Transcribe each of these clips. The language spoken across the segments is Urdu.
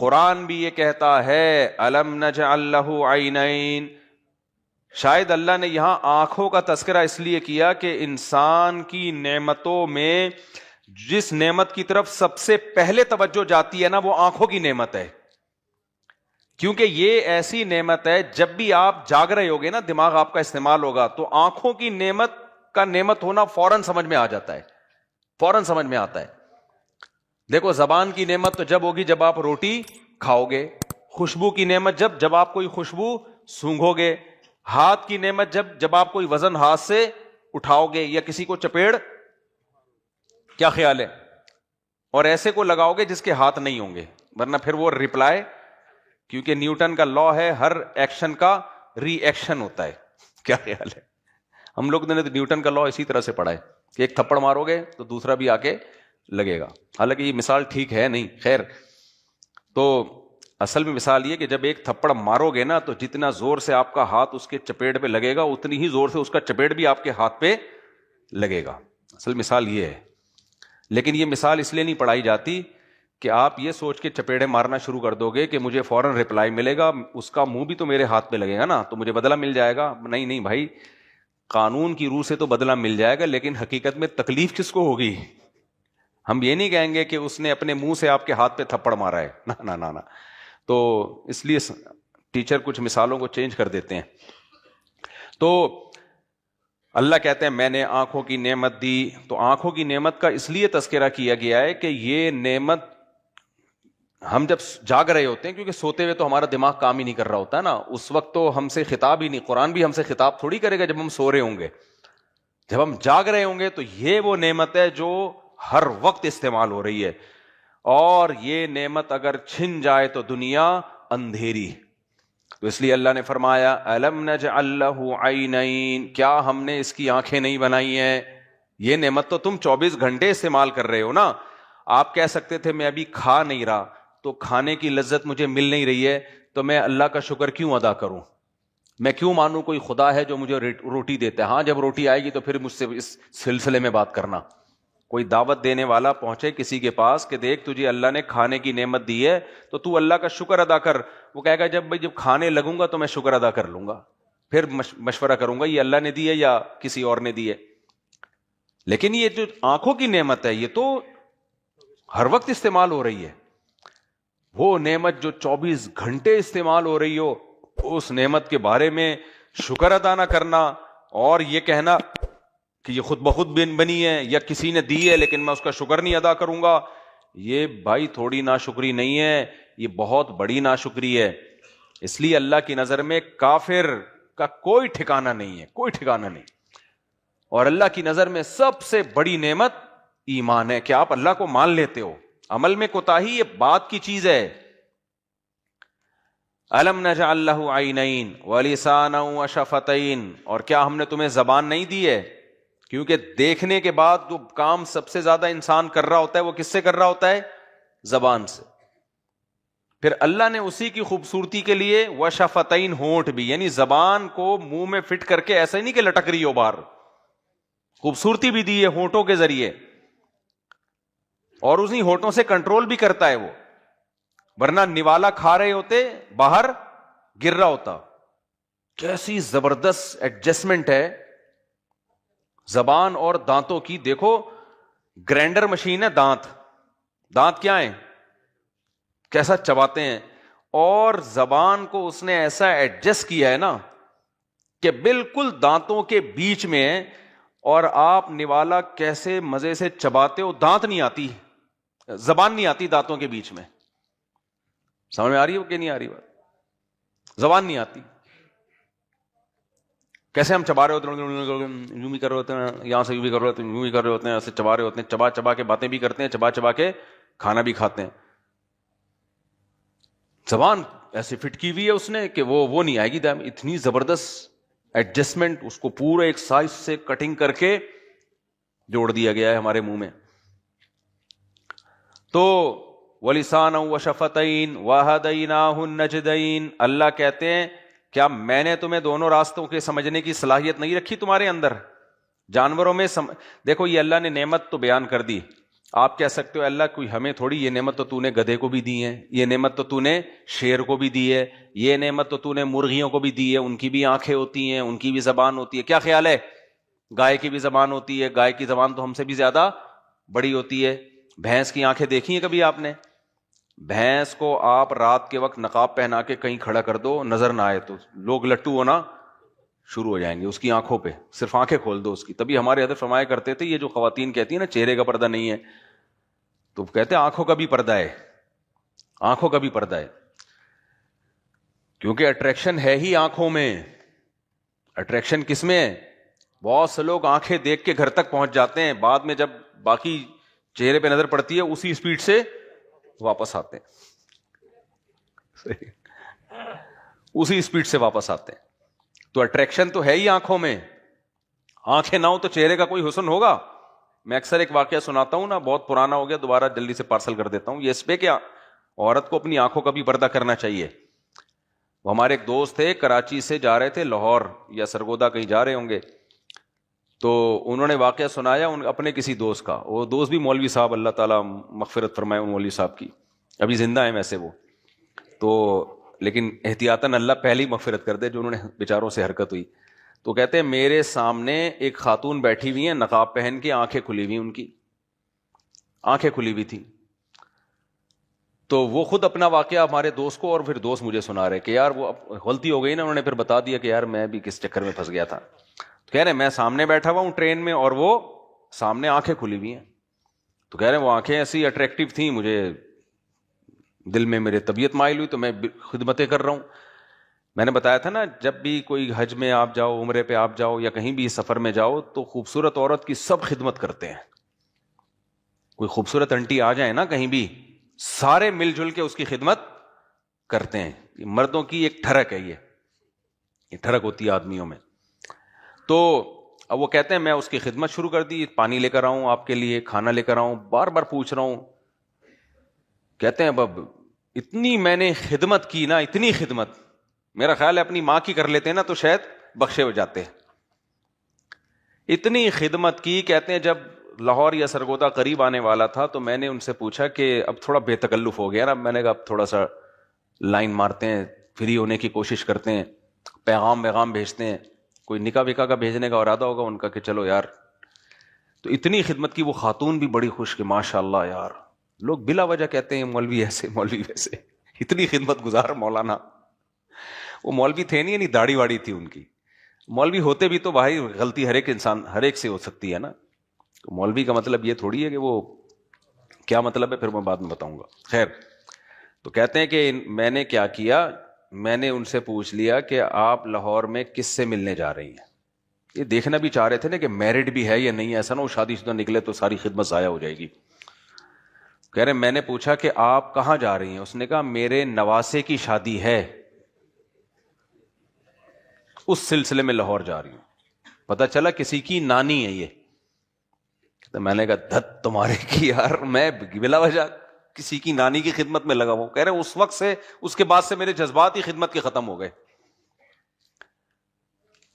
قرآن بھی یہ کہتا ہے الم نجعل لہ عینین. شاید اللہ نے یہاں آنکھوں کا تذکرہ اس لیے کیا کہ انسان کی نعمتوں میں جس نعمت کی طرف سب سے پہلے توجہ جاتی ہے نا وہ آنکھوں کی نعمت ہے. کیونکہ یہ ایسی نعمت ہے جب بھی آپ جاگ رہے ہوگے نا دماغ آپ کا استعمال ہوگا تو آنکھوں کی نعمت کا نعمت ہونا فوراً سمجھ میں آ جاتا ہے, فوراً سمجھ میں آتا ہے. دیکھو زبان کی نعمت تو جب ہوگی جب آپ روٹی کھاؤ گے, خوشبو کی نعمت جب آپ کوئی خوشبو سونگھو گے, ہاتھ کی نعمت جب آپ کوئی وزن ہاتھ سے اٹھاؤ گے یا کسی کو چپیڑ, کیا خیال ہے, اور ایسے کو لگاؤ گے جس کے ہاتھ نہیں ہوں گے, ورنہ پھر وہ ریپلائی, کیونکہ نیوٹن کا لا ہے ہر ایکشن کا ری ایکشن ہوتا ہے. کیا خیال ہے, ہم لوگ نے نیوٹن کا لا اسی طرح سے پڑھا ہے کہ ایک تھپڑ مارو گے تو دوسرا بھی آ کے لگے گا. حالانکہ یہ مثال ٹھیک ہے نہیں, خیر. تو اصل میں مثال یہ کہ جب ایک تھپڑ مارو گے نا تو جتنا زور سے آپ کا ہاتھ اس کے چپیٹ پہ لگے گا اتنی ہی زور سے اس کا چپیٹ بھی آپ کے ہاتھ پہ لگے گا. اصل مثال یہ ہے. لیکن یہ مثال اس لیے نہیں پڑھائی جاتی کہ آپ یہ سوچ کے چپیڑے مارنا شروع کر دو گے کہ مجھے فوراً ریپلائی ملے گا, اس کا منہ بھی تو میرے ہاتھ پہ لگے گا نا تو مجھے بدلہ مل جائے گا. نہیں نہیں بھائی, قانون کی روح سے تو بدلہ مل جائے گا لیکن حقیقت میں تکلیف کس کو ہوگی؟ ہم یہ نہیں کہیں گے کہ اس نے اپنے منہ سے آپ کے ہاتھ پہ تھپڑ مارا ہے, نہ نہ نہ. تو اس لیے ٹیچر کچھ مثالوں کو چینج کر دیتے ہیں. تو اللہ کہتے ہیں میں نے آنکھوں کی نعمت دی. تو آنکھوں کی نعمت کا اس لیے تذکرہ کیا گیا ہے کہ یہ نعمت ہم جب جاگ رہے ہوتے ہیں, کیونکہ سوتے ہوئے تو ہمارا دماغ کام ہی نہیں کر رہا ہوتا ہے نا, اس وقت تو ہم سے خطاب ہی نہیں, قرآن بھی ہم سے خطاب تھوڑی کرے گا جب ہم سو رہے ہوں گے. جب ہم جاگ رہے ہوں گے تو یہ وہ نعمت ہے جو ہر وقت استعمال ہو رہی ہے, اور یہ نعمت اگر چھن جائے تو دنیا اندھیری. تو اس لیے اللہ نے فرمایا الم نجعل لہ عینین, کیا ہم نے اس کی آنکھیں نہیں بنائی ہیں؟ یہ نعمت تو تم 24 گھنٹے استعمال کر رہے ہو نا. آپ کہہ سکتے تھے میں ابھی کھا نہیں رہا تو کھانے کی لذت مجھے مل نہیں رہی ہے تو میں اللہ کا شکر کیوں ادا کروں, میں کیوں مانوں کوئی خدا ہے جو مجھے روٹی دیتا ہے. ہاں جب روٹی آئے گی تو پھر مجھ سے اس سلسلے میں بات کرنا. کوئی دعوت دینے والا پہنچے کسی کے پاس کہ دیکھ تجھے اللہ نے کھانے کی نعمت دی ہے تو اللہ کا شکر ادا کر. وہ کہے گا جب کھانے لگوں گا تو میں شکر ادا کر لوں گا, پھر مشورہ کروں گا یہ اللہ نے دی ہے یا کسی اور نے دی ہے. لیکن یہ جو آنکھوں کی نعمت ہے یہ تو ہر وقت استعمال ہو رہی ہے. وہ نعمت جو 24 گھنٹے استعمال ہو رہی ہو, اس نعمت کے بارے میں شکر ادا نہ کرنا اور یہ کہنا کہ یہ خود بخود بنی ہے یا کسی نے دی ہے لیکن میں اس کا شکر نہیں ادا کروں گا, یہ بھائی تھوڑی ناشکری نہیں ہے, یہ بہت بڑی ناشکری ہے. اس لیے اللہ کی نظر میں کافر کا کوئی ٹھکانہ نہیں ہے, کوئی ٹھکانہ نہیں. اور اللہ کی نظر میں سب سے بڑی نعمت ایمان ہے کہ آپ اللہ کو مان لیتے ہو. عمل میں کوتاہی یہ بات کی چیز ہے. الم نجعل لہ عینین ولسانا وشفتین, اور کیا ہم نے تمہیں زبان نہیں دی ہے؟ کیونکہ دیکھنے کے بعد جو کام سب سے زیادہ انسان کر رہا ہوتا ہے وہ کس سے کر رہا ہوتا ہے؟ زبان سے. پھر اللہ نے اسی کی خوبصورتی کے لیے وشفتین, ہونٹ بھی, یعنی زبان کو منہ میں فٹ کر کے ایسا نہیں کہ لٹک رہی ہو باہر, خوبصورتی بھی دی ہے ہونٹوں کے ذریعے, اور اسی ہونٹوں سے کنٹرول بھی کرتا ہے وہ, ورنہ نوالا کھا رہے ہوتے باہر گر رہا ہوتا. کیسی زبردست ایڈجسٹمنٹ ہے زبان اور دانتوں کی. دیکھو گرینڈر مشین ہے, دانت کیا ہیں, کیسا چباتے ہیں, اور زبان کو اس نے ایسا ایڈجسٹ کیا ہے نا کہ بالکل دانتوں کے بیچ میں ہے, اور آپ نوالا کیسے مزے سے چباتے ہو, دانت نہیں آتی, زبان نہیں آتی دانتوں کے بیچ میں. سمجھ میں آ رہی ہے کہ نہیں آ رہی بات؟ زبان نہیں آتی. کیسے ہم چبا رہے ہوتے ہیں, یوں بھی کر رہے ہوتے ہیں, یہاں سے یوں بھی کر رہے ہوتے ہیں, یوں بھی کر رہے ہوتے ہیں, ایسے چبا رہے ہوتے ہیں, چبا کے باتیں بھی کرتے ہیں, چبا کے کھانا بھی کھاتے ہیں. زبان ایسے فٹ کی ہوئی ہے اس نے کہ وہ نہیں آئے گی. اتنی زبردست ایڈجسٹمنٹ, اس کو پورے ایک سائز سے کٹنگ کر کے جوڑ دیا گیا ہے ہمارے منہ میں. تو وَلِسَانًا وَشَفَتَيْن وَهَدَيْنَاهُ النَّجْدَيْن, اللہ کہتے ہیں کیا میں نے تمہیں دونوں راستوں کے سمجھنے کی صلاحیت نہیں رکھی تمہارے اندر؟ جانوروں میں دیکھو یہ اللہ نے نعمت تو بیان کر دی آپ کہہ سکتے ہو اللہ کوئی ہمیں تھوڑی، یہ نعمت تو تو نے گدھے کو بھی دی ہے، یہ نعمت تو تو نے شیر کو بھی دی ہے، یہ نعمت تو تو نے مرغیوں کو بھی دی ہے، ان کی بھی آنکھیں ہوتی ہیں، ان کی بھی زبان ہوتی ہے، کیا خیال ہے؟ گائے کی بھی زبان ہوتی ہے، گائے کی زبان تو ہم سے بھی زیادہ بڑی ہوتی ہے۔ بھینس کی آنکھیں دیکھی ہیں کبھی آپ نے؟ بھینس کو آپ رات کے وقت نقاب پہنا کے کہیں کھڑا کر دو، نظر نہ آئے تو لوگ لٹو ہونا شروع ہو جائیں گے اس کی آنکھوں پہ، صرف آنکھیں کھول دو اس کی۔ تبھی ہمارے حضرت فرمایا کرتے تھے، یہ جو خواتین کہتی ہیں نا چہرے کا پردہ نہیں ہے، تو کہتے ہیں آنکھوں کا بھی پردہ ہے، آنکھوں کا بھی پردہ ہے، کیونکہ اٹریکشن ہے ہی آنکھوں میں۔ اٹریکشن کس میں ہے؟ بہت سے لوگ آنکھیں دیکھ کے گھر تک پہنچ جاتے ہیں، بعد میں جب باقی چہرے پہ نظر پڑتی ہے اسی اسپیڈ سے واپس آتے ہیں، اسی اسپیڈ سے واپس آتے ہیں۔ تو اٹریکشن تو ہے ہی آنکھوں میں، آنکھیں نہ ہو تو چہرے کا کوئی حسن ہوگا؟ میں اکثر ایک واقعہ سناتا ہوں نا، بہت پرانا ہو گیا، دوبارہ جلدی سے پارسل کر دیتا ہوں، یہ اس پہ کیا عورت کو اپنی آنکھوں کا بھی پردہ کرنا چاہیے۔ وہ ہمارے ایک دوست تھے، کراچی سے جا رہے تھے لاہور یا سرگودا کہیں جا رہے ہوں گے، تو انہوں نے واقعہ سنایا اپنے کسی دوست کا، وہ دوست بھی مولوی صاحب، اللہ تعالیٰ مغفرت فرمائے مولوی صاحب کی، ابھی زندہ ہیں ویسے وہ تو، لیکن احتیاطاً اللہ پہلی مغفرت کر دے جو انہوں نے بیچاروں سے حرکت ہوئی۔ تو کہتے ہیں میرے سامنے ایک خاتون بیٹھی ہوئی ہیں نقاب پہن کے، آنکھیں کھلی ہوئی، ان کی آنکھیں کھلی ہوئی تھی، تو وہ خود اپنا واقعہ ہمارے دوست کو، اور پھر دوست مجھے سنا رہے کہ یار وہ غلطی ہو گئی نا، انہوں نے پھر بتا دیا کہ یار میں بھی کس چکر میں پھنس گیا تھا۔ کہہ رہے میں سامنے بیٹھا ہوا ہوں ٹرین میں اور وہ سامنے آنکھیں کھلی ہوئی ہیں، تو کہہ رہے ہیں وہ آنکھیں ایسی اٹریکٹیو تھیں، مجھے دل میں میرے طبیعت مائل ہوئی تو میں خدمتیں کر رہا ہوں۔ میں نے بتایا تھا نا، جب بھی کوئی حج میں آپ جاؤ، عمرے پہ آپ جاؤ، یا کہیں بھی سفر میں جاؤ، تو خوبصورت عورت کی سب خدمت کرتے ہیں۔ کوئی خوبصورت انٹی آ جائے نا کہیں بھی، سارے مل جل کے اس کی خدمت کرتے ہیں۔ مردوں کی ایک ٹھڑک ہے، یہ ٹھڑک ہوتی ہے آدمیوں میں۔ تو اب وہ کہتے ہیں میں اس کی خدمت شروع کر دی، پانی لے کر آؤں آپ کے لیے، کھانا لے کر آؤں، بار بار پوچھ رہا ہوں۔ کہتے ہیں اب اتنی میں نے خدمت کی نا، اتنی خدمت، میرا خیال ہے اپنی ماں کی کر لیتے نا تو شاید بخشے ہو جاتے۔ اتنی خدمت کی، کہتے ہیں جب لاہور یا سرگودا قریب آنے والا تھا تو میں نے ان سے پوچھا کہ اب تھوڑا بے تکلف ہو گیا نا، میں نے کہا اب تھوڑا سا لائن مارتے ہیں، فری ہونے کی کوشش کرتے ہیں، پیغام بھیجتے ہیں، کوئی نکاح وکاح کا بھیجنے کا ارادہ ہوگا ان کا کہ چلو یار۔ تو اتنی خدمت کی، وہ خاتون بھی بڑی خوش کہ ماشاء اللہ یار، لوگ بلا وجہ کہتے ہیں مولوی ایسے مولوی ویسے، اتنی خدمت گزار مولانا۔ وہ مولوی تھے نہیں، یعنی داڑھی واڑی تھی ان کی، مولوی ہوتے بھی تو بھائی غلطی ہر ایک انسان، ہر ایک سے ہو سکتی ہے نا، تو مولوی کا مطلب یہ تھوڑی ہے کہ وہ کیا مطلب ہے پھر میں بعد میں بتاؤں گا۔ خیر، تو کہتے ہیں کہ میں نے کیا کیا، میں نے ان سے پوچھ لیا کہ آپ لاہور میں کس سے ملنے جا رہی ہیں؟ یہ دیکھنا بھی چاہ رہے تھے نا کہ میرڈ بھی ہے یا نہیں، ایسا نہ وہ شادی شدہ نکلے تو ساری خدمت ضائع ہو جائے گی۔ کہہ رہے میں نے پوچھا کہ آپ کہاں جا رہی ہیں؟ اس نے کہا میرے نواسے کی شادی ہے، اس سلسلے میں لاہور جا رہی ہوں۔ پتہ چلا کسی کی نانی ہے یہ۔ تو میں نے کہا دھت تمہارے کی یار، میں بلا وجہ کسی کی نانی کی خدمت میں لگا ہوں۔ کہہ رہے اس وقت سے، اس کے بعد سے میرے جذبات ہی خدمت کے ختم ہو گئے۔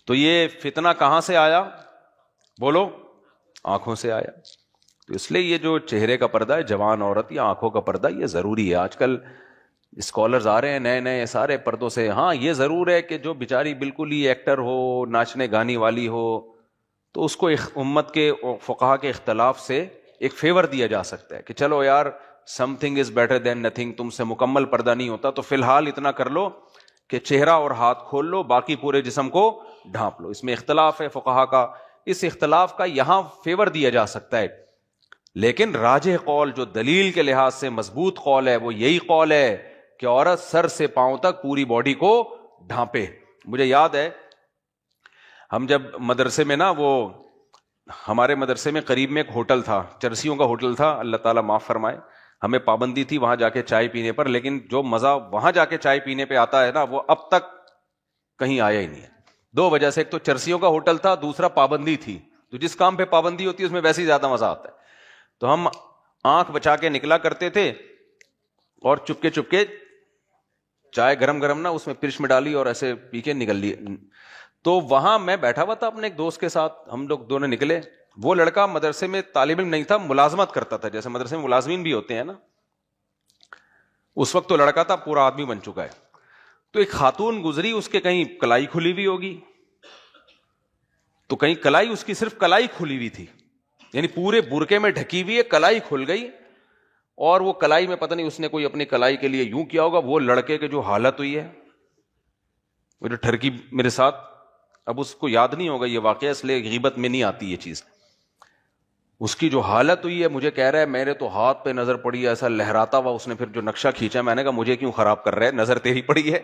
تو یہ فتنہ کہاں سے آیا؟ بولو، آنکھوں سے آیا۔ تو اس لیے یہ جو چہرے کا پردہ ہے، جوان عورت یا آنکھوں کا پردہ، یہ ضروری ہے۔ آج کل اسکالرز آ رہے ہیں نئے نئے سارے پردوں سے۔ ہاں یہ ضرور ہے کہ جو بیچاری بالکل ہی ایکٹر ہو، ناچنے گانے والی ہو، تو اس کو امت کے فقہا کے اختلاف سے ایک فیور دیا جا سکتا ہے کہ چلو یار some thing is better than nothing, تم سے مکمل پردہ نہیں ہوتا تو فی الحال اتنا کر لو کہ چہرہ اور ہاتھ کھول لو، باقی پورے جسم کو ڈھانپ لو۔ اس میں اختلاف ہے فقہا کا، اس اختلاف کا یہاں فیور دیا جا سکتا ہے، لیکن راجح قول جو دلیل کے لحاظ سے مضبوط قول ہے وہ یہی قول ہے کہ عورت سر سے پاؤں تک پوری باڈی کو ڈھانپے۔ مجھے یاد ہے ہم جب مدرسے میں نا، وہ ہمارے مدرسے میں قریب میں ایک ہوٹل تھا، چرسیوں کا ہوٹل تھا، اللہ تعالیٰ معاف فرمائے، ہمیں پابندی تھی وہاں جا کے چائے پینے پر، لیکن جو مزہ وہاں جا کے چائے پینے پہ آتا ہے نا وہ اب تک کہیں آیا ہی نہیں ہے۔ دو وجہ سے، ایک تو چرسیوں کا ہوٹل تھا، دوسرا پابندی تھی، تو جس کام پہ پابندی ہوتی ہے اس میں ویسے ہی زیادہ مزہ آتا ہے۔ تو ہم آنکھ بچا کے نکلا کرتے تھے اور چپکے چپکے چائے گرم گرم نا اس میں پرش میں ڈالی اور ایسے پی کے نکل لی۔ تو وہاں میں بیٹھا ہوا تھا اپنے ایک دوست کے ساتھ، ہم لوگ دونوں نکلے وہ لڑکا مدرسے میں طالب علم نہیں تھا, ملازمت کرتا تھا, جیسے مدرسے میں ملازمین بھی ہوتے ہیں نا, اس وقت تو لڑکا تھا, پورا آدمی بن چکا ہے. تو ایک خاتون گزری, اس کے کہیں کلائی کھلی ہوئی ہوگی, تو کہیں کلائی, اس کی صرف کلائی کھلی ہوئی تھی, یعنی پورے برقعے میں ڈھکی ہوئی ہے, کلائی کھل گئی, اور وہ کلائی میں پتہ نہیں اس نے کوئی اپنی کلائی کے لیے یوں کیا ہوگا, وہ لڑکے کے جو حالت ہوئی ہے, وہ جو ٹھرکی میرے ساتھ, اب اس کو یاد نہیں ہوگا یہ واقعہ, اس لیے غیبت میں نہیں آتی یہ چیز, اس کی جو حالت ہوئی ہے, مجھے کہہ رہا ہے میرے تو ہاتھ پہ نظر پڑی ہے ایسا لہراتا ہوا, اس نے پھر جو نقشہ کھینچا, میں نے کہا مجھے کیوں خراب کر رہا ہے, نظر تیری پڑی ہے,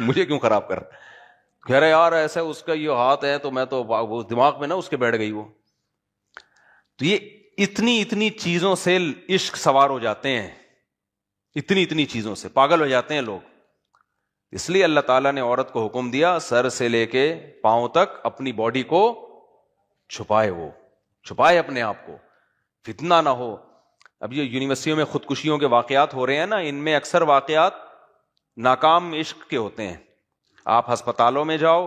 مجھے کیوں خراب کر رہا ہے, کہہ رہا یار ایسا اس کا یہ ہاتھ ہے, تو میں تو وہ دماغ میں نا اس کے بیٹھ گئی وہ. تو یہ اتنی چیزوں سے عشق سوار ہو جاتے ہیں, اتنی چیزوں سے پاگل ہو جاتے ہیں لوگ. اس لیے اللہ تعالیٰ نے عورت کو حکم دیا سر سے لے کے پاؤں تک اپنی باڈی کو چھپائے, وہ چھپائے اپنے آپ کو, فتنہ نہ ہو. اب یہ یونیورسٹیوں میں خودکشیوں کے واقعات ہو رہے ہیں نا, ان میں اکثر واقعات ناکام عشق کے ہوتے ہیں. آپ ہسپتالوں میں جاؤ,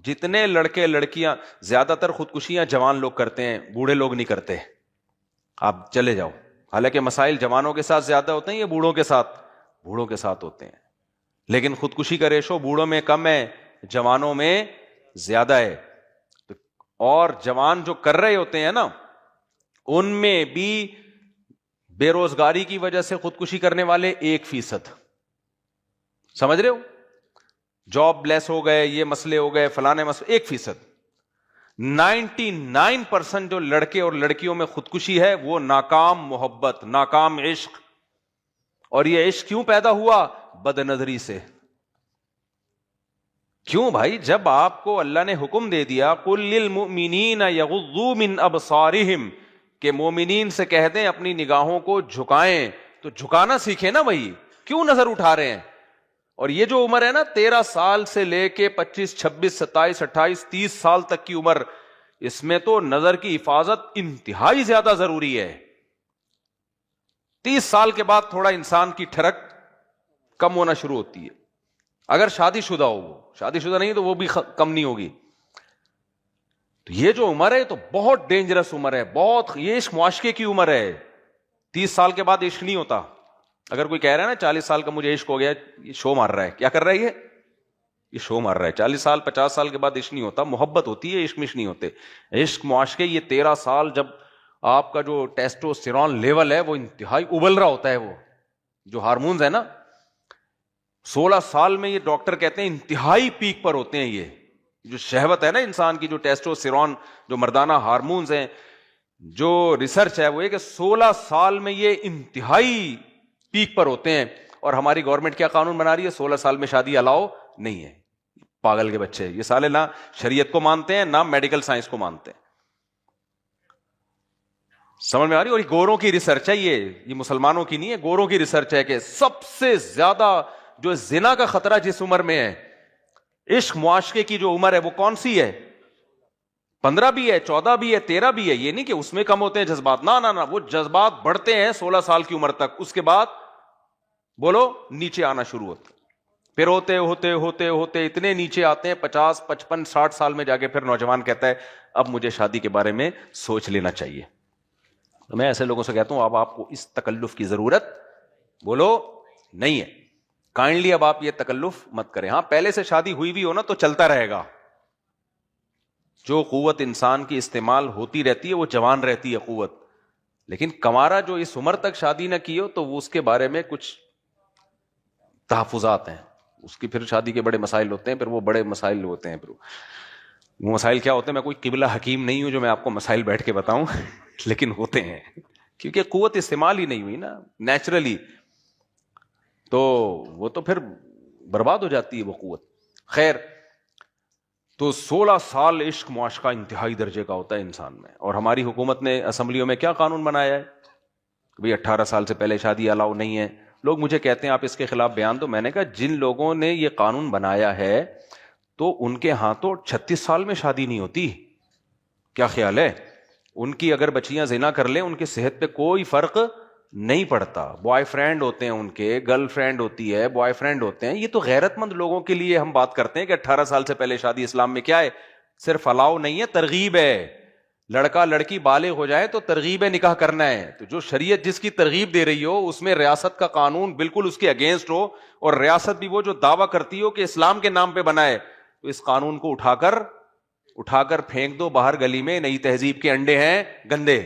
جتنے لڑکے لڑکیاں, زیادہ تر خودکشیاں جوان لوگ کرتے ہیں, بوڑھے لوگ نہیں کرتے. آپ چلے جاؤ, حالانکہ مسائل جوانوں کے ساتھ زیادہ ہوتے ہیں, یہ بوڑھوں کے ساتھ ہوتے ہیں, لیکن خودکشی کا ریشو بوڑھوں میں کم ہے, جوانوں میں زیادہ ہے. اور جوان جو کر رہے ہوتے ہیں نا, ان میں بھی بے روزگاری کی وجہ سے خودکشی کرنے والے 1%, سمجھ رہے ہو, جاب لیس ہو گئے, یہ مسئلے ہو گئے, فلانے مسئلے, 1%. 99% جو لڑکے اور لڑکیوں میں خودکشی ہے وہ ناکام محبت, ناکام عشق. اور یہ عشق کیوں پیدا ہوا؟ بد نظری سے. کیوں بھائی؟ جب آپ کو اللہ نے حکم دے دیا قل للمؤمنین یغضوا من ابصارہم, کہ مومنین سے کہہ دیں اپنی نگاہوں کو جھکائیں, تو جھکانا سیکھیں نا بھائی, کیوں نظر اٹھا رہے ہیں؟ اور یہ جو عمر ہے نا 13 سال سے لے کے 25, 26, 27, 28, 30 سال تک کی عمر, اس میں تو نظر کی حفاظت انتہائی زیادہ ضروری ہے. 30 سال کے بعد تھوڑا انسان کی ٹھرک کم ہونا شروع ہوتی ہے, اگر شادی شدہ ہو. وہ شادی شدہ نہیں تو وہ بھی کم نہیں ہوگی. تو یہ جو عمر ہے تو بہت ڈینجرس عمر ہے, بہت, یہ عشق معاشقے کی عمر ہے. 30 سال کے بعد عشق نہیں ہوتا. اگر کوئی کہہ رہا ہے نا 40 سال کا مجھے عشق ہو گیا, یہ شو مار رہا ہے. کیا کر رہا ہے یہ شو مار رہا ہے. 40 سال 50 سال کے بعد عشق نہیں ہوتا, محبت ہوتی ہے, عشق مش نہیں ہوتے. عشق معاشقے یہ 13 سال جب آپ کا جو ٹیسٹوسٹیرون لیول ہے وہ انتہائی ابل رہا ہوتا ہے, وہ جو ہارمونز ہے نا 16 سال میں یہ ڈاکٹر کہتے ہیں انتہائی پیک پر ہوتے ہیں. یہ جو شہوت ہے نا انسان کی, جو ٹیسٹوسٹیرون جو مردانہ ہارمونز ہیں, جو ریسرچ ہے وہ یہ کہ 16 سال میں یہ انتہائی پیک پر ہوتے ہیں. اور ہماری گورنمنٹ کیا قانون بنا رہی ہے, 16 سال میں شادی الاؤ نہیں ہے. پاگل کے بچے, یہ سالے نہ شریعت کو مانتے ہیں نہ میڈیکل سائنس کو مانتے ہیں. سمجھ میں آ رہی؟ اور یہ گوروں کی ریسرچ ہے, یہ مسلمانوں کی نہیں ہے, گوروں کی ریسرچ ہے کہ سب سے زیادہ جو زنا کا خطرہ جس عمر میں ہے, عشق معاشقے کی جو عمر ہے وہ کون سی ہے؟ 15 بھی ہے, 14 بھی ہے, 13 بھی ہے. یہ نہیں کہ اس میں کم ہوتے ہیں جذبات, نہ, وہ جذبات بڑھتے ہیں 16 سال کی عمر تک. اس کے بعد بولو نیچے آنا شروع ہوتے, پھر ہوتے ہوتے ہوتے ہوتے اتنے نیچے آتے ہیں 50, 55, 60 سال میں جا کے پھر نوجوان کہتا ہے اب مجھے شادی کے بارے میں سوچ لینا چاہیے. تو میں ایسے لوگوں سے کہتا ہوں اب آپ کو اس تکلف کی ضرورت بولو نہیں ہے. کائنڈلی اب آپ یہ تکلف مت کریں. ہاں پہلے سے شادی ہوئی ہو نا تو چلتا رہے گا. جو قوت انسان کی استعمال ہوتی رہتی ہے وہ جوان رہتی ہے قوت. لیکن کمارا جو اس عمر تک شادی نہ کی ہو تو وہ اس کے بارے میں کچھ تحفظات ہیں. اس کی پھر شادی کے بڑے مسائل ہوتے ہیں, پھر وہ بڑے مسائل ہوتے ہیں. پھر وہ مسائل کیا ہوتے ہیں, میں کوئی قبلہ حکیم نہیں ہوں جو میں آپ کو مسائل بیٹھ کے بتاؤں لیکن ہوتے ہیں کیونکہ قوت استعمال ہی نہیں ہوئی نا نیچرلی, تو وہ تو پھر برباد ہو جاتی ہے وہ قوت. خیر, تو 16 سال عشق معاشقہ انتہائی درجے کا ہوتا ہے انسان میں. اور ہماری حکومت نے اسمبلیوں میں کیا قانون بنایا ہے کہ 18 سال سے پہلے شادی الاؤ نہیں ہے. لوگ مجھے کہتے ہیں آپ اس کے خلاف بیان دو. میں نے کہا جن لوگوں نے یہ قانون بنایا ہے تو ان کے ہاں تو 36 سال میں شادی نہیں ہوتی. کیا خیال ہے؟ ان کی اگر بچیاں زنا کر لیں ان کی صحت پہ کوئی فرق نہیں پڑتا. بوائے فرینڈ ہوتے ہیں ان کے, گرل فرینڈ ہوتی ہے, بوائے فرینڈ ہوتے ہیں. یہ تو غیرت مند لوگوں کے لیے ہم بات کرتے ہیں کہ 18 سال سے پہلے شادی اسلام میں کیا ہے, صرف الاؤ نہیں ہے، ترغیب ہے. لڑکا لڑکی بالغ ہو جائے تو ترغیب ہے نکاح کرنا ہے. تو جو شریعت جس کی ترغیب دے رہی ہو اس میں ریاست کا قانون بالکل اس کے اگینسٹ ہو، اور ریاست بھی وہ جو دعویٰ کرتی ہو کہ اسلام کے نام پہ بنا ہے، تو اس قانون کو اٹھا کر پھینک دو باہر گلی میں. نئی تہذیب کے انڈے ہیں گندے.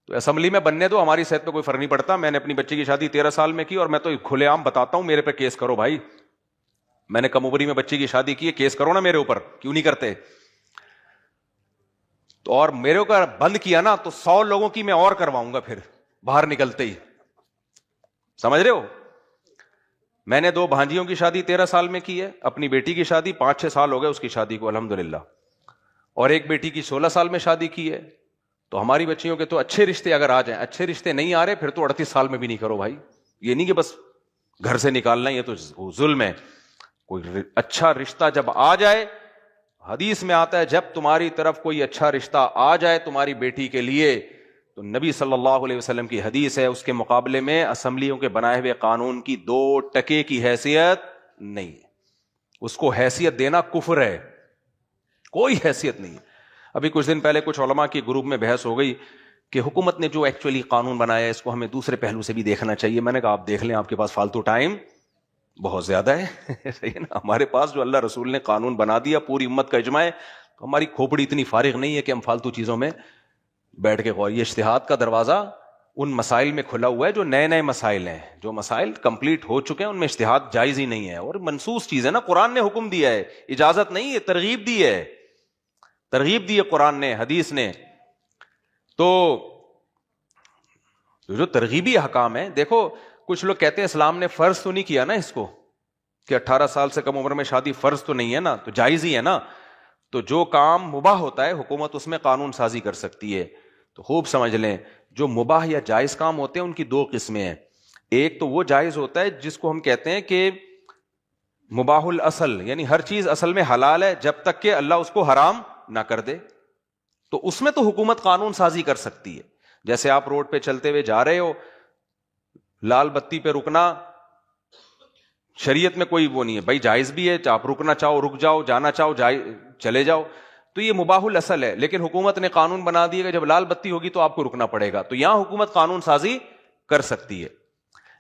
تو اسمبلی میں بننے دو، ہماری صحت پہ کوئی فرق نہیں پڑتا. میں نے اپنی بچی کی شادی 13 سال میں کی، اور میں تو کھلے عام بتاتا ہوں، میرے پہ کیس کرو بھائی. میں نے کم عمری میں بچی کی شادی کی ہے، کیس کرو نا میرے اوپر، کیوں نہیں کرتے؟ تو اور میرے اوپر بند کیا نا تو 100 لوگوں کی میں اور کرواؤں گا پھر باہر نکلتے ہی. سمجھ رہے ہو؟ میں نے 2 بھانجیوں کی شادی 13 سال میں کی ہے، اپنی بیٹی کی شادی 5-6 سال ہو گئے اس کی شادی کو الحمدللہ، اور ایک بیٹی کی 16 سال میں شادی کی ہے. تو ہماری بچیوں کے تو اچھے رشتے اگر آ جائیں، اچھے رشتے نہیں آ رہے پھر تو 38 سال میں بھی نہیں کرو بھائی. یہ نہیں کہ بس گھر سے نکالنا، یہ تو ظلم ہے. کوئی اچھا رشتہ جب آ جائے، حدیث میں آتا ہے جب تمہاری طرف کوئی اچھا رشتہ آ جائے تمہاری بیٹی کے لیے، تو نبی صلی اللہ علیہ وسلم کی حدیث ہے اس کے مقابلے میں اسمبلیوں کے بنائے ہوئے قانون کی 2 ٹکے کی حیثیت نہیں ہے. اس کو حیثیت دینا کفر ہے، کوئی حیثیت نہیں. ابھی کچھ دن پہلے کچھ علماء کی گروپ میں بحث ہو گئی کہ حکومت نے جو ایکچولی قانون بنایا ہے اس کو ہمیں دوسرے پہلو سے بھی دیکھنا چاہیے. میں نے کہا آپ دیکھ لیں، آپ کے پاس فالتو ٹائم بہت زیادہ ہے. صحیح ہے نا؟ ہمارے پاس جو اللہ رسول نے قانون بنا دیا، پوری امت کا اجماع ہے، تو ہماری کھوپڑی اتنی فارغ نہیں ہے کہ ہم فالتو چیزوں میں بیٹھ کے غور. یہ اجتہاد کا دروازہ ان مسائل میں کھلا ہوا ہے جو نئے مسائل ہیں. جو مسائل کمپلیٹ ہو چکے ہیں ان میں اجتہاد جائز ہی نہیں ہے، اور منسوس چیز ہے نا. قرآن نے حکم دیا ہے، اجازت نہیں ہے، ترغیب دی ہے، ترغیب دی ہے قرآن نے، حدیث نے. تو جو ترغیبی حکام ہے، دیکھو کچھ لوگ کہتے ہیں اسلام نے فرض تو نہیں کیا نا اس کو، کہ 18 سال سے کم عمر میں شادی فرض تو نہیں ہے نا، تو جائز ہی ہے نا. تو جو کام مباح ہوتا ہے حکومت اس میں قانون سازی کر سکتی ہے. تو خوب سمجھ لیں، جو مباح یا جائز کام ہوتے ہیں ان کی 2 قسمیں ہیں. ایک تو وہ جائز ہوتا ہے جس کو ہم کہتے ہیں کہ مباح الاصل، یعنی ہر چیز اصل میں حلال ہے جب تک کہ اللہ اس کو حرام نہ کر دے. تو اس میں تو حکومت قانون سازی کر سکتی ہے. جیسے آپ روڈ پہ چلتے ہوئے جا رہے ہو، لال بتی پہ رکنا شریعت میں کوئی وہ نہیں ہے بھائی، جائز بھی ہے، آپ رکنا چاہو رک جاؤ، جانا چاہو چلے جاؤ، تو یہ مباح الاصل ہے. لیکن حکومت نے قانون بنا دیا کہ جب لال بتی ہوگی تو آپ کو رکنا پڑے گا. تو یہاں حکومت قانون سازی کر سکتی ہے.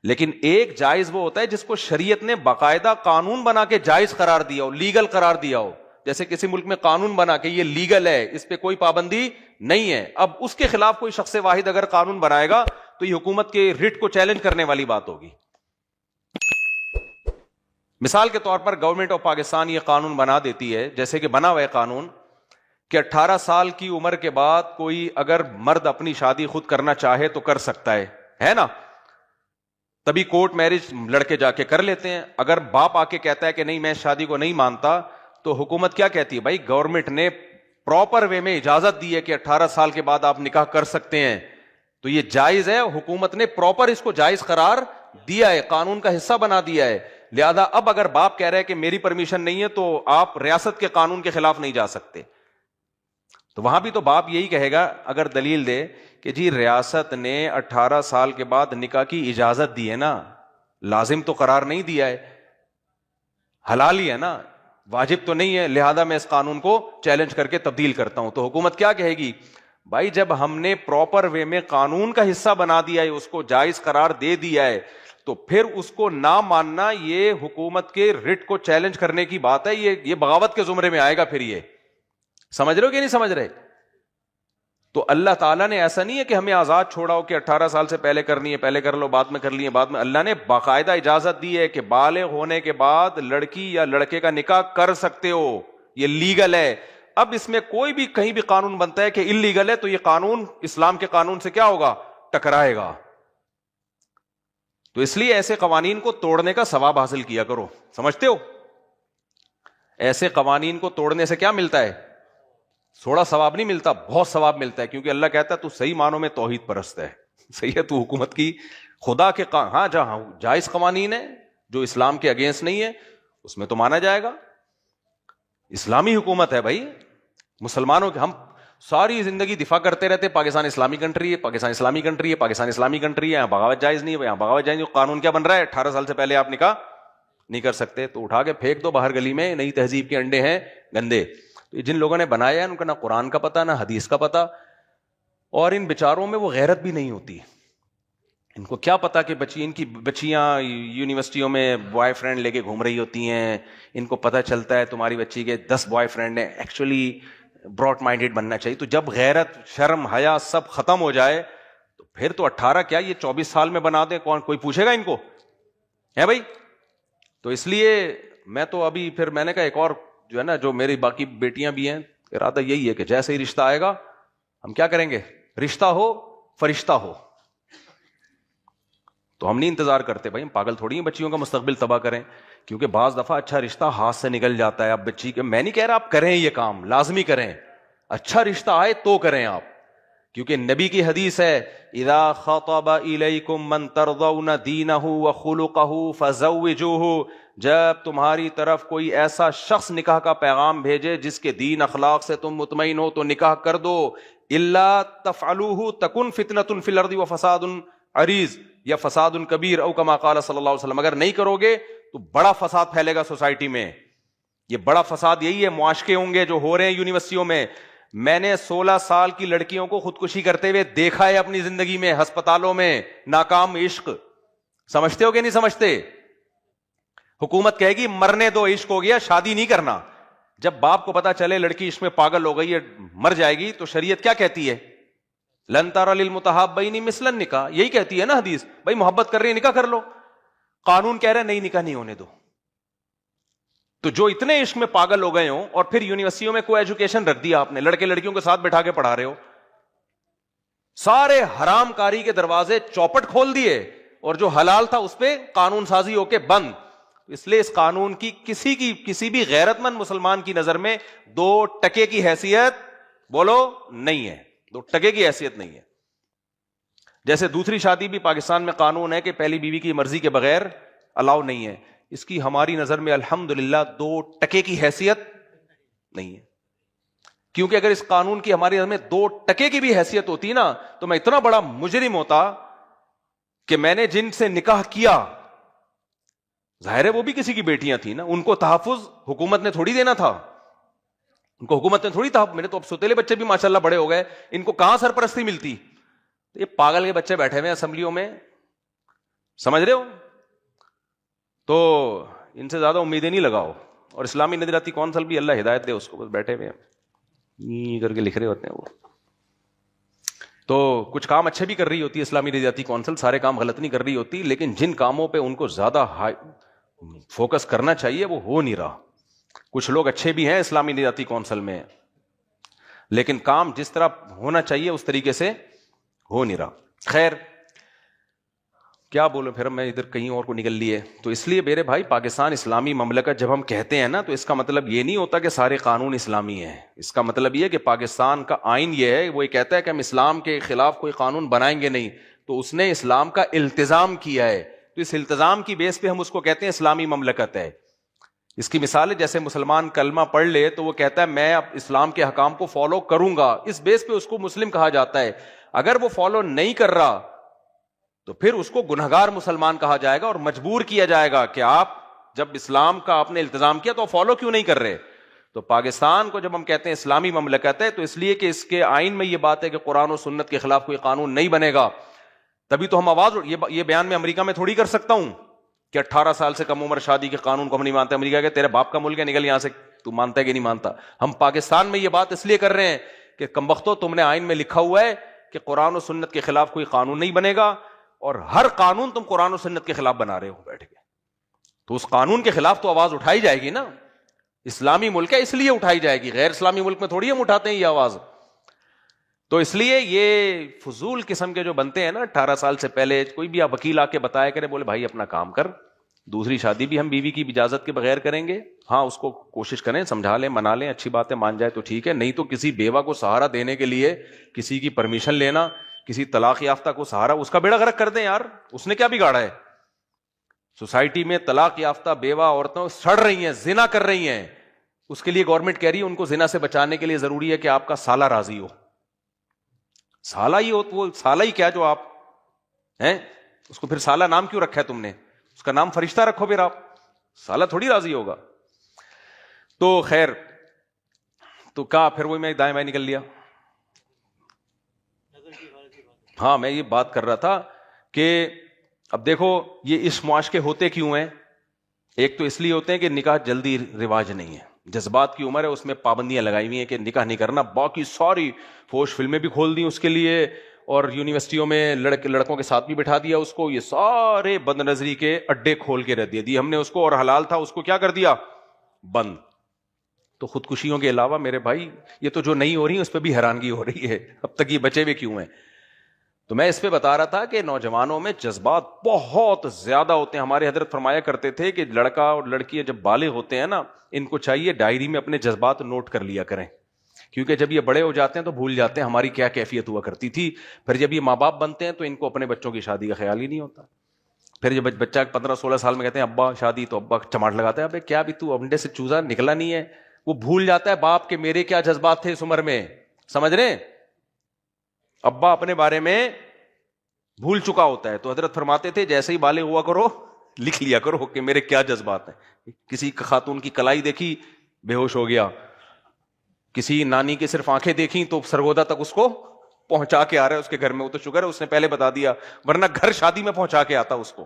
لیکن ایک جائز وہ ہوتا ہے جس کو شریعت نے باقاعدہ قانون بنا کے جائز قرار دیا ہو، لیگل قرار دیا ہو. جیسے کسی ملک میں قانون بنا کے یہ لیگل ہے، اس پہ کوئی پابندی نہیں ہے. اب اس کے خلاف کوئی شخص واحد اگر قانون بنائے گا تو یہ حکومت کے رٹ کو چیلنج کرنے والی بات ہوگی. مثال کے طور پر گورنمنٹ آف پاکستان یہ قانون بنا دیتی ہے، جیسے کہ بنا ہوا ہے قانون کہ 18 سال کی عمر کے بعد کوئی اگر مرد اپنی شادی خود کرنا چاہے تو کر سکتا ہے نا. تبھی کورٹ میرج لڑکے جا کے کر لیتے ہیں. اگر باپ آ کے کہتا ہے کہ نہیں میں شادی کو نہیں مانتا، تو حکومت کیا کہتی ہے؟ بھائی گورنمنٹ نے پراپر وے میں اجازت دی ہے کہ 18 سال کے بعد آپ نکاح کر سکتے ہیں، تو یہ جائز ہے. حکومت نے پراپر اس کو جائز قرار دیا ہے، قانون کا حصہ بنا دیا ہے. لہذا اب اگر باپ کہہ رہے ہیں کہ میری پرمیشن نہیں ہے تو آپ ریاست کے قانون کے خلاف نہیں جا سکتے. تو وہاں بھی تو باپ یہی کہے گا اگر دلیل دے کہ جی ریاست نے 18 سال کے بعد نکاح کی اجازت دی ہے نا، لازم تو قرار نہیں دیا ہے، حلال ہی ہے نا، واجب تو نہیں ہے، لہذا میں اس قانون کو چیلنج کر کے تبدیل کرتا ہوں. تو حکومت کیا کہے گی؟ بھائی جب ہم نے پراپر وے میں قانون کا حصہ بنا دیا ہے، اس کو جائز قرار دے دیا ہے، تو پھر اس کو نہ ماننا یہ حکومت کے رٹ کو چیلنج کرنے کی بات ہے. یہ بغاوت کے زمرے میں آئے گا. پھر یہ سمجھ رہے ہو کہ نہیں سمجھ رہے؟ تو اللہ تعالیٰ نے ایسا نہیں ہے کہ ہمیں آزاد چھوڑا ہو کہ 18 سال سے پہلے کرنی ہے پہلے کر لو، بعد میں کر لیے بعد میں. اللہ نے باقاعدہ اجازت دی ہے کہ بالغ ہونے کے بعد لڑکی یا لڑکے کا نکاح کر سکتے ہو، یہ لیگل ہے. اب اس میں کوئی بھی کہیں بھی قانون بنتا ہے کہ انلیگل ہے، تو یہ قانون اسلام کے قانون سے کیا ہوگا؟ ٹکرائے گا. تو اس لیے ایسے قوانین کو توڑنے کا ثواب حاصل کیا کرو. سمجھتے ہو؟ ایسے قوانین کو توڑنے سے کیا ملتا ہے؟ تھوڑا ثواب نہیں ملتا، بہت ثواب ملتا ہے. کیونکہ اللہ کہتا ہے تو صحیح معنوں میں توحید پرست ہے. صحیح ہے، تو حکومت کی خدا کے ہاں جہاں جائز قوانین ہیں جو اسلام کے اگینسٹ نہیں ہے اس میں تو مانا جائے گا. اسلامی حکومت ہے بھائی. مسلمانوں کے ہم ساری زندگی دفاع کرتے رہتے پاکستان اسلامی کنٹری ہے، پاکستان اسلامی کنٹری ہے، پاکستان اسلامی کنٹری ہے، یہاں بغاوت جائز نہیں ہے. یہاں بغاوت جائز نہیں. قانون کیا بن رہا ہے؟ 18 سال سے پہلے آپ نکاح نہیں کر سکتے. تو اٹھا کے پھینک دو باہر گلی میں، نئی تہذیب کے انڈے ہیں گندے. تو جن لوگوں نے بنایا ہے ان کا نہ قرآن کا پتہ نہ حدیث کا پتہ، اور ان بیچاروں میں وہ غیرت بھی نہیں ہوتی. ان کو کیا پتا کہ ان کی بچیاں یونیورسٹیوں میں بوائے فرینڈ لے کے گھوم رہی ہوتی ہیں. ان کو پتہ چلتا ہے تمہاری بچی کے 10 بوائے فرینڈ ہیں. ایکچولی براڈ مائنڈیڈ بننا چاہیے. تو جب غیرت شرم حیا سب ختم ہو جائے تو پھر تو 18 کیا یہ 24 سال میں بنا دیں، کون کوئی پوچھے گا ان کو ہے بھائی. تو اس لیے میں تو ابھی پھر میں نے کہا ایک اور جو ہے نا، جو میری باقی بیٹیاں بھی ہیں، ارادہ یہی ہے کہ جیسے ہی رشتہ آئے گا ہم کیا کریں گے، رشتہ ہو فرشتہ ہو. تو ہم نہیں انتظار کرتے بھائی، ہم پاگل تھوڑی ہیں بچیوں کا مستقبل تباہ کریں. کیونکہ بعض دفعہ اچھا رشتہ ہاتھ سے نکل جاتا ہے. اب بچی کے، میں نہیں کہہ رہا آپ کریں یہ کام، لازمی کریں، اچھا رشتہ آئے تو کریں آپ. کیونکہ نبی کی حدیث ہے اذا خطب الیکم من ترضون دینہ وخلقہ فزوجوہ، جب تمہاری طرف کوئی ایسا شخص نکاح کا پیغام بھیجے جس کے دین اخلاق سے تم مطمئن ہو تو نکاح کر دو. الا تفعلوہ تکن فتنۃ فی الارض وفساد عریض یا فساد کبیر او کما قال صلی اللہ علیہ وسلم. اگر نہیں کرو گے تو بڑا فساد پھیلے گا سوسائٹی میں. یہ بڑا فساد یہی ہے، معاشقے ہوں گے جو ہو رہے ہیں یونیورسٹیوں میں. میں نے 16 سال کی لڑکیوں کو خودکشی کرتے ہوئے دیکھا ہے اپنی زندگی میں، ہسپتالوں میں. ناکام عشق، سمجھتے ہو کہ نہیں سمجھتے؟ حکومت کہے گی مرنے دو، عشق ہو گیا، شادی نہیں کرنا. جب باپ کو پتا چلے لڑکی عشق میں پاگل ہو گئی ہے، مر جائے گی، تو شریعت کیا کہتی ہے؟ لن تر للمتحابین مثل النکاح، یہی کہتی ہے نا حدیث. بھائی محبت کر رہی ہے نکاح کر لو. قانون کہہ رہے نہیں نکاح نہیں ہونے دو. تو جو اتنے عشق میں پاگل ہو گئے ہوں، اور پھر یونیورسٹیوں میں کوئی ایجوکیشن رکھ دیا آپ نے، لڑکے لڑکیوں کے ساتھ بٹھا کے پڑھا رہے ہو، سارے حرام کاری کے دروازے چوپٹ کھول دیے، اور جو حلال تھا اس پہ قانون سازی ہو کے بند. اس لیے اس قانون کی کسی بھی غیرت مند مسلمان کی نظر میں 2 ٹکے کی حیثیت بولو نہیں ہے، 2 ٹکے کی حیثیت نہیں ہے. جیسے دوسری شادی بھی پاکستان میں قانون ہے کہ پہلی بیوی کی مرضی کے بغیر الاؤ نہیں ہے. اس کی ہماری نظر میں الحمدللہ 2 ٹکے کی حیثیت نہیں ہے. کیونکہ اگر اس قانون کی ہماری نظر میں 2 ٹکے کی بھی حیثیت ہوتی نا، تو میں اتنا بڑا مجرم ہوتا کہ میں نے جن سے نکاح کیا، ظاہر ہے وہ بھی کسی کی بیٹیاں تھیں نا، ان کو تحفظ حکومت نے تھوڑی دینا تھا، ان کو حکومت نے تھوڑی تحفظ. میرے تو اب سوتیلے بچے بھی ماشاءاللہ بڑے ہو گئے، ان کو کہاں سرپرستی ملتی؟ یہ پاگل کے بچے بیٹھے ہوئے اسمبلیوں میں، سمجھ رہے ہو؟ تو ان سے زیادہ امیدیں نہیں لگاؤ. اور اسلامی نظریاتی کونسل بھی اللہ ہدایت دے اس کو، بس بیٹھے ہوئے ہیں کر کے لکھ رہے ہوتے ہیں وہ. تو کچھ کام اچھے بھی کر رہی ہوتی ہے اسلامی نظریاتی کونسل، سارے کام غلط نہیں کر رہی ہوتی، لیکن جن کاموں پہ ان کو زیادہ فوکس کرنا چاہیے وہ ہو نہیں رہا. کچھ لوگ اچھے بھی ہیں اسلامی نظریاتی کونسل میں، لیکن کام جس طرح ہونا چاہیے اس طریقے سے ہو نہیں رہا. خیر کیا بولوں، پھر میں ادھر کہیں اور کو نکل لیے. تو اس لیے میرے بھائی پاکستان اسلامی مملکت جب ہم کہتے ہیں نا، تو اس کا مطلب یہ نہیں ہوتا کہ سارے قانون اسلامی ہیں. اس کا مطلب یہ کہ پاکستان کا آئین یہ ہے، وہ یہ کہتا ہے کہ ہم اسلام کے خلاف کوئی قانون بنائیں گے نہیں. تو اس نے اسلام کا التزام کیا ہے، تو اس التزام کی بیس پہ ہم اس کو کہتے ہیں اسلامی مملکت ہے. اس کی مثال ہے جیسے مسلمان کلمہ پڑھ لے تو وہ کہتا ہے میں اب اسلام کے حکام کو فالو کروں گا، اس بیس پہ اس کو مسلم کہا جاتا ہے. اگر وہ فالو نہیں کر رہا تو پھر اس کو گنہگار مسلمان کہا جائے گا، اور مجبور کیا جائے گا کہ آپ جب اسلام کا آپ نے التزام کیا تو فالو کیوں نہیں کر رہے. تو پاکستان کو جب ہم کہتے ہیں اسلامی مملکت ہے، تو اس لیے کہ اس کے آئین میں یہ بات ہے کہ قرآن و سنت کے خلاف کوئی قانون نہیں بنے گا. تبھی تو ہم آواز، یہ بیان میں امریکہ میں تھوڑی کر سکتا ہوں کہ 18 سال سے کم عمر شادی کے قانون کو ہم نہیں مانتے. امریکہ کہ تیرے باپ کا ملک ہے، نکل یہاں سے، تو مانتا ہے کہ نہیں مانتا. ہم پاکستان میں یہ بات اس لیے کر رہے ہیں کہ کمبختو تم نے آئین میں لکھا ہوا ہے کہ قرآن و سنت کے خلاف کوئی قانون نہیں بنے گا، اور ہر قانون تم قرآن و سنت کے خلاف بنا رہے ہو بیٹھ کے. تو اس قانون کے خلاف تو آواز اٹھائی جائے گی نا. اسلامی ملک ہے اس لیے اٹھائی جائے گی، غیر اسلامی ملک میں تھوڑی ہم اٹھاتے ہیں یہ آواز. تو اس لیے یہ فضول قسم کے جو بنتے ہیں نا 18 سال سے پہلے، کوئی بھی آپ وکیل آ کے بتایا کرے، بولے بھائی اپنا کام کر، دوسری شادی بھی ہم بیوی کی اجازت کے بغیر کریں گے. ہاں اس کو کوشش کریں، سمجھا لیں، منا لیں، اچھی بات ہے، مان جائے تو ٹھیک ہے. نہیں تو کسی بیوہ کو سہارا دینے کے لیے کسی کی پرمیشن لینا، کسی طلاق یافتہ کو سہارا، اس کا بیڑا غرق کر دیں یار. اس نے کیا بگاڑا ہے؟ سوسائٹی میں طلاق یافتہ بیوہ عورتوں سڑ رہی ہیں، زنا کر رہی ہیں. اس کے لیے گورنمنٹ کہہ رہی ہے ان کو زنا سے بچانے کے لیے ضروری ہے کہ آپ کا سالہ راضی ہو. سالہ ہی ہو تو وہ سالہ ہی کیا جو آپ ہیں، اس کو پھر سالہ نام کیوں رکھا ہے تم نے؟ اس کا نام فرشتہ رکھو، پھر آپ سالہ تھوڑی راضی ہوگا. تو خیر، تو کہا پھر وہی میں دائیں بائیں نکل لیا. ہاں میں یہ بات کر رہا تھا کہ اب دیکھو یہ اس معاشقے ہوتے کیوں ہیں. ایک تو اس لیے ہوتے ہیں کہ نکاح جلدی رواج نہیں ہے, جذبات کی عمر ہے, اس میں پابندیاں لگائی ہوئی ہیں کہ نکاح نہیں کرنا. باقی ساری فوش فلمیں بھی کھول دی اس کے لیے, اور یونیورسٹیوں میں لڑکوں کے ساتھ بھی بٹھا دیا اس کو. یہ سارے بد نظری کے اڈے کھول کے رکھ دی ہم نے اس کو, اور حلال تھا اس کو کیا کر دیا, بند. تو خودکشیوں کے علاوہ میرے بھائی یہ تو جو نہیں ہو رہی اس پہ بھی حیرانگی ہو رہی ہے, اب تک یہ بچے ہوئے کیوں ہیں. تو میں اس پہ بتا رہا تھا کہ نوجوانوں میں جذبات بہت زیادہ ہوتے ہیں. ہمارے حضرت فرمایا کرتے تھے کہ لڑکا اور لڑکی جب بالغ ہوتے ہیں نا, ان کو چاہیے ڈائری میں اپنے جذبات نوٹ کر لیا کریں, کیونکہ جب یہ بڑے ہو جاتے ہیں تو بھول جاتے ہیں ہماری کیا کیفیت ہوا کرتی تھی. پھر جب یہ ماں باپ بنتے ہیں تو ان کو اپنے بچوں کی شادی کا خیال ہی نہیں ہوتا. پھر جب بچہ 15-16 سال میں کہتے ہیں ابا شادی, تو ابا چماٹ لگاتا ہے, ابے کیا بھی تو انڈے سے چوزا نکلا نہیں ہے. وہ بھول جاتا ہے باپ کے میرے کیا جذبات تھے اس عمر میں, سمجھ رہے ہیں. ابا اپنے بارے میں بھول چکا ہوتا ہے. تو حضرت فرماتے تھے جیسے ہی بالغ ہوا کرو لکھ لیا کرو کہ میرے کیا جذبات ہیں. کسی خاتون کی کلائی دیکھی بے ہوش ہو گیا, کسی نانی کے صرف آنکھیں دیکھیں تو سرگودا تک اس کو پہنچا کے آ رہا ہے اس کے گھر میں. وہ تو شکر ہے اس نے پہلے بتا دیا, ورنہ گھر شادی میں پہنچا کے آتا اس کو.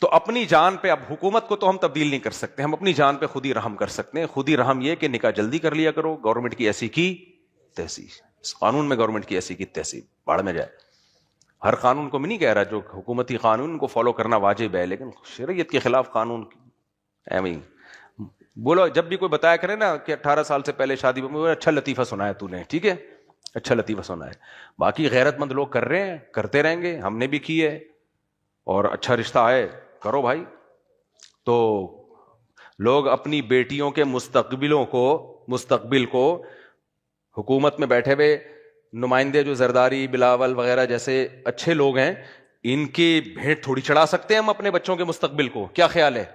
تو اپنی جان پہ, اب حکومت کو تو ہم تبدیل نہیں کر سکتے, ہم اپنی جان پہ خود ہی رحم کر سکتے ہیں. خود ہی رحم یہ کہ نکاح جلدی کر لیا کرو. گورنمنٹ کی ایسی کی تیسی, اس قانون میں گورنمنٹ کی ایسی کی تیسی باڑ میں جائے. ہر قانون کو میں نہیں کہہ رہا, جو حکومتی قانون کو فالو کرنا واجب ہے, لیکن شریعت کے خلاف قانون ایویں بولو. جب بھی کوئی بتایا کرے نا کہ 18 سال سے پہلے شادی, اچھا لطیفہ سنا ہے تو نے, ٹھیک ہے اچھا لطیفہ سنا ہے. باقی غیرت مند لوگ کر رہے ہیں, کرتے رہیں گے, ہم نے بھی کی ہے, اور اچھا رشتہ آئے کرو بھائی. تو لوگ اپنی بیٹیوں کے مستقبل کو حکومت میں بیٹھے ہوئے نمائندے جو زرداری بلاول وغیرہ جیسے اچھے لوگ ہیں, ان کی بھیٹ تھوڑی چڑھا سکتے ہیں ہم اپنے بچوں کے مستقبل کو. کیا خیال ہے,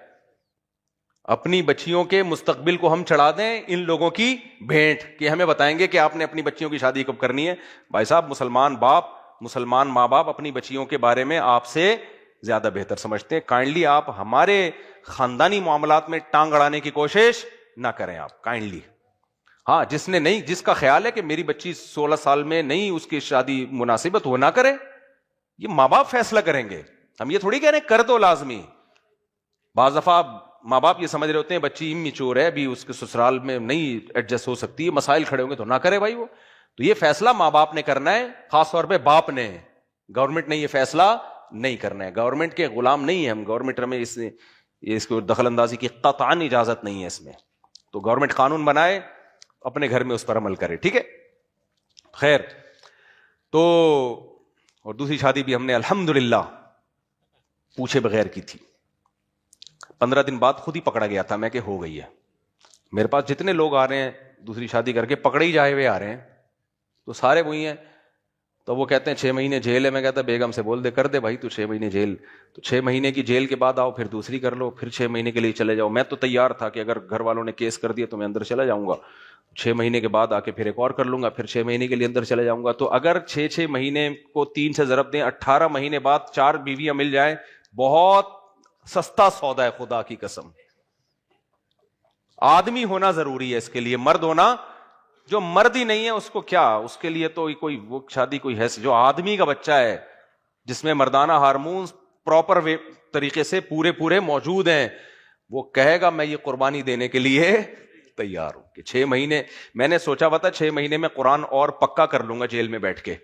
اپنی بچیوں کے مستقبل کو ہم چڑھا دیں ان لوگوں کی بھیٹ کہ ہمیں بتائیں گے کہ آپ نے اپنی بچیوں کی شادی کب کرنی ہے. بھائی صاحب مسلمان ماں باپ اپنی بچیوں کے بارے میں آپ سے زیادہ بہتر سمجھتے ہیں. کائنڈلی آپ ہمارے خاندانی معاملات میں ٹانگ اڑانے کی کوشش نہ کریں آپ, کائنڈلی. ہاں جس کا خیال ہے کہ میری بچی 16 سال میں نہیں اس کی شادی مناسبت, وہ نہ کرے. یہ ماں باپ فیصلہ کریں گے, ہم یہ تھوڑی کہہ رہے ہیں کر دو لازمی. بعض دفعہ ماں باپ یہ سمجھ رہے ہوتے ہیں بچی امیچور ہے, ابھی اس کے سسرال میں نہیں ایڈجسٹ ہو سکتی, مسائل کھڑے ہوں گے تو نہ کرے بھائی وہ. تو یہ فیصلہ ماں باپ نے کرنا ہے, خاص طور پہ باپ نے. گورنمنٹ نے یہ فیصلہ نہیں کرنا ہے. گورنمنٹ کے غلام نہیں ہے ہم, گورنمنٹ میں اس کو دخل اندازی کی قطعاً اجازت نہیں ہے اس میں. تو گورنمنٹ قانون بنائے, اپنے گھر میں اس پر عمل کرے, ٹھیک ہے. خیر, تو اور دوسری شادی بھی ہم نے الحمدللہ پوچھے بغیر کی تھی. 15 دن بعد خود ہی پکڑا گیا تھا میں کہ ہو گئی ہے. میرے پاس جتنے لوگ آ رہے ہیں دوسری شادی کر کے پکڑے ہی جائے ہوئے آ رہے ہیں, تو سارے وہی ہیں. تو وہ کہتے ہیں 6 مہینے جیل ہے. میں کہتا بیگم سے بول دے کر دے بھائی تو 6 مہینے جیل. تو 6 مہینے کی جیل کے بعد آؤ, پھر دوسری کر لو, پھر 6 مہینے کے لیے چلے جاؤ. میں تو تیار تھا کہ اگر گھر والوں نے کیس کر دیا تو میں اندر چلا جاؤں گا. 6 مہینے کے بعد آ کے پھر ایک اور کر لوں گا, پھر 6 مہینے کے لیے اندر چلے جاؤں گا. تو اگر 6 مہینے کو 3 سے ضرب دیں, 18 مہینے بعد 4 بیویاں مل جائیں, بہت سستا سودا ہے خدا کی قسم. آدمی ہونا ضروری ہے اس کے لیے, مرد ہونا. جو مرد ہی نہیں ہے اس کو کیا, اس کے لیے تو کوئی وہ شادی کوئی ہے. جو آدمی کا بچہ ہے جس میں مردانہ ہارمونز پراپر طریقے سے پورے موجود ہیں, وہ کہے گا میں یہ قربانی دینے کے لیے تیار ہوں. کہ 6 مہینے میں نے سوچا ہوا تھا 6 مہینے میں قرآن اور پکا کر لوں گا جیل میں بیٹھ کے.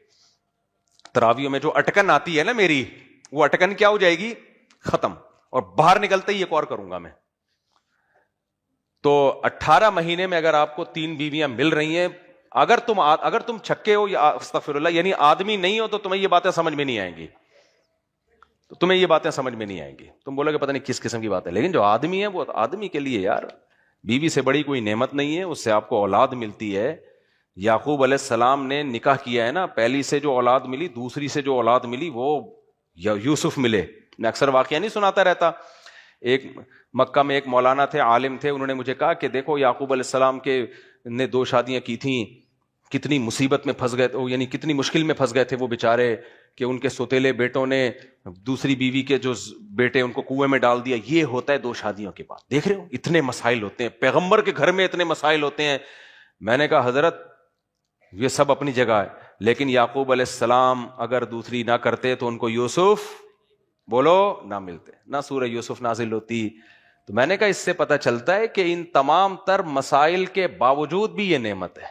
تراویوں میں جو اٹکن آتی ہے نا میری, وہ اٹکن کیا ہو جائے گی, ختم, اور باہر نکلتے ہی ایک اور کروں گا میں. تو 18 مہینے میں اگر آپ کو 3 بیویاں مل رہی ہیں, اگر تم چھکے ہو یا استغفر اللہ یعنی آدمی نہیں ہو, تو تمہیں یہ باتیں سمجھ میں نہیں آئیں گی. تم بولو گے پتہ نہیں کس قسم کی بات ہے. لیکن جو آدمی ہے وہ آدمی کے لیے یار بیوی سے بڑی کوئی نعمت نہیں ہے. اس سے آپ کو اولاد ملتی ہے. یعقوب علیہ السلام نے نکاح کیا ہے نا, پہلی سے جو اولاد ملی, دوسری سے جو اولاد ملی وہ یوسف ملے. میں اکثر واقعہ نہیں سناتا رہتا. ایک مکہ میں ایک مولانا تھے, عالم تھے, انہوں نے مجھے کہا کہ دیکھو یعقوب علیہ السلام نے 2 شادیاں کی تھیں, کتنی مصیبت میں پھنس گئے, یعنی کتنی مشکل میں پھنس گئے تھے وہ بیچارے, کہ ان کے سوتیلے بیٹوں نے دوسری بیوی کے جو بیٹے ان کو کنویں میں ڈال دیا. یہ ہوتا ہے 2 شادیوں کے بعد. دیکھ رہے ہو اتنے مسائل ہوتے ہیں, پیغمبر کے گھر میں اتنے مسائل ہوتے ہیں. میں نے کہا حضرت یہ سب اپنی جگہ ہے, لیکن یعقوب علیہ السلام اگر دوسری نہ کرتے تو ان کو یوسف بولو نہ ملتے, نہ سورہ یوسف نازل ہوتی. تو میں نے کہا اس سے پتہ چلتا ہے کہ ان تمام تر مسائل کے باوجود بھی یہ نعمت ہے.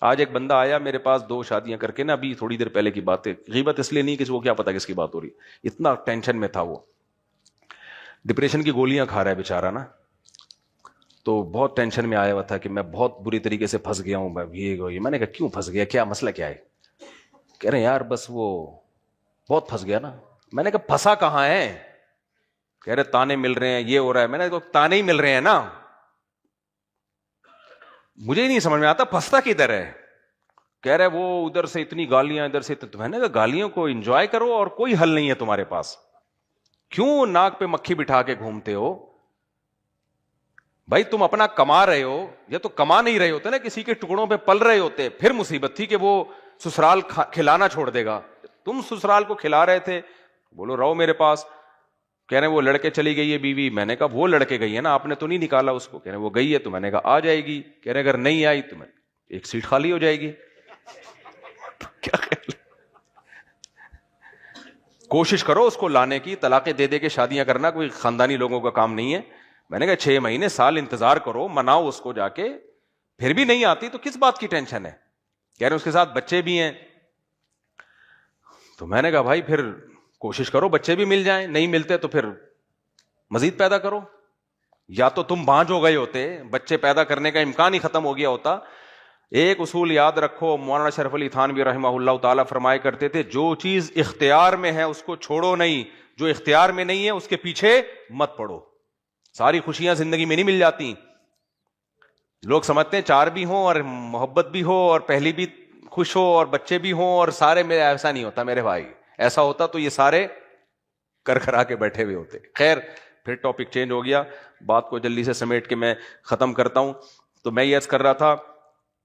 آج ایک بندہ آیا میرے پاس 2 شادیاں کر کے نا, ابھی تھوڑی دیر پہلے کی بات ہے, غیبت اس لیے نہیں کہ وہ کیا پتا کس کی بات ہو رہی, اتنا ٹینشن میں تھا, وہ ڈپریشن کی گولیاں کھا رہا ہے بیچارہ نا, تو بہت ٹینشن میں آیا ہوا تھا کہ میں بہت بری طریقے سے پھنس گیا ہوں. میں نے کہا کیوں پھنس گیا, کیا مسئلہ کیا ہے؟ کہہ رہے ہیں یار بس وہ بہت پھنس گیا نا. میں نے کہا پھنسا کہاں ہے؟ کہہ رہے تانے مل رہے ہیں, یہ ہو رہا ہے. میں نے کہا تانے ہی مل رہے ہیں نا, مجھے ہی نہیں سمجھ میں آتا پھنستا کدھر ہے. کہہ رہے وہ ادھر سے اتنی گالیاں, ادھر سے. تو میں نے کہا گالیوں کو انجوائے کرو اور کوئی حل نہیں ہے تمہارے پاس, کیوں ناک پہ مکھی بٹھا کے گھومتے ہو؟ بھائی تم اپنا کما رہے ہو, یا تو کما نہیں رہے ہوتے نا, کسی کے ٹکڑوں پہ پل رہے ہوتے, پھر مصیبت تھی کہ وہ سسرال کھلانا چھوڑ دے گا. تم سسرال کو کھلا رہے تھے, بولو رہو میرے پاس. کہہ رہے وہ لڑکے چلی گئی ہے بیوی. میں نے کہا وہ لڑکے گئی ہے نا, آپ نے تو نہیں نکالا اس کو. کہہ رہے وہ گئی ہے. تو میں نے کہا آ جائے گی. کہہ رہے اگر نہیں آئی تو میں ایک سیٹ خالی ہو جائے گی. کیا خیال ہے؟ کوشش کرو اس کو لانے کی, طلاقیں دے دے کے شادیاں کرنا کوئی خاندانی لوگوں کا کام نہیں ہے. میں نے کہا 6 مہینے سال انتظار کرو, مناؤ اس کو جا کے, پھر بھی نہیں آتی تو کس بات کی ٹینشن ہے؟ کہہ رہے اس کے ساتھ بچے بھی ہیں. تو میں نے کہا بھائی پھر کوشش کرو بچے بھی مل جائیں, نہیں ملتے تو پھر مزید پیدا کرو. یا تو تم بانجھ ہو گئے ہوتے, بچے پیدا کرنے کا امکان ہی ختم ہو گیا ہوتا. ایک اصول یاد رکھو, مولانا شرف علی تھانوی رحمہ اللہ تعالیٰ فرمایا کرتے تھے جو چیز اختیار میں ہے اس کو چھوڑو نہیں, جو اختیار میں نہیں ہے اس کے پیچھے مت پڑو. ساری خوشیاں زندگی میں نہیں مل جاتی. لوگ سمجھتے ہیں 4 بھی ہوں اور محبت بھی ہو اور پہلی بھی خوش ہو اور بچے بھی ہوں اور سارے میں, ایسا نہیں ہوتا میرے بھائی. ایسا ہوتا تو یہ سارے کر کرا کے بیٹھے ہوئے ہوتے. خیر پھر ٹاپک چینج ہو گیا, بات کو جلدی سے سمیٹ کے میں ختم کرتا ہوں. تو میں یہ عرض کر رہا تھا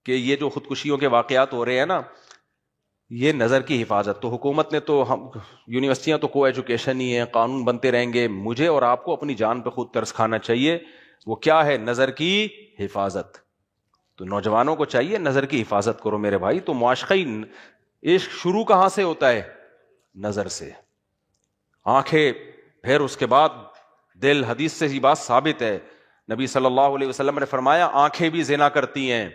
کہ یہ جو خودکشیوں کے واقعات ہو رہے ہیں نا, یہ نظر کی حفاظت. تو حکومت نے تو, ہم یونیورسٹیاں تو کو ایجوکیشن ہی ہے, قانون بنتے رہیں گے. مجھے اور آپ کو اپنی جان پہ خود ترس کھانا چاہیے. وہ کیا ہے؟ نظر کی حفاظت. تو نوجوانوں کو چاہیے نظر کی حفاظت کرو میرے بھائی. تو معاشقی عشق شروع کہاں سے ہوتا ہے؟ نظر سے. آنکھیں, پھر اس کے بعد دل. حدیث سے یہ بات ثابت ہے, نبی صلی اللہ علیہ وسلم نے فرمایا آنکھیں بھی زنا کرتی ہیں,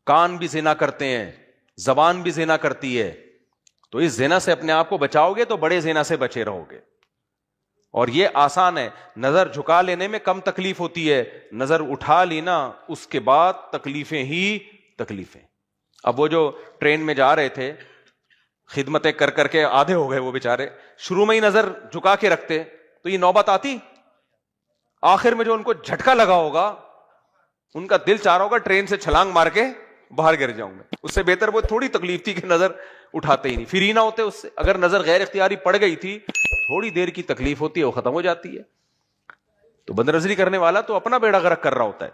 کان بھی زنا کرتے ہیں, زبان بھی زنا کرتی ہے. تو اس زنا سے اپنے آپ کو بچاؤ گے تو بڑے زنا سے بچے رہو گے. اور یہ آسان ہے, نظر جھکا لینے میں کم تکلیف ہوتی ہے, نظر اٹھا لینا اس کے بعد تکلیفیں ہی تکلیفیں. اب وہ جو ٹرین میں جا رہے تھے, خدمتیں کر کر کے آدھے ہو گئے وہ بیچارے, شروع میں ہی نظر جھکا کے رکھتے تو یہ نوبت آتی. آخر میں جو ان کو جھٹکا لگا ہوگا, ان کا دل چاہ رہا ہوگا ٹرین سے چھلانگ مار کے باہر گر جاؤں میں. اس سے بہتر وہ تھوڑی تکلیف تھی کہ نظر اٹھاتے ہی نہیں, فری نہ ہوتے اس سے. اگر نظر غیر اختیاری پڑ گئی تھی, تھوڑی دیر کی تکلیف ہوتی ہے, وہ ختم ہو جاتی ہے. تو بد نظری کرنے والا تو اپنا بیڑا غرق کر رہا ہوتا ہے.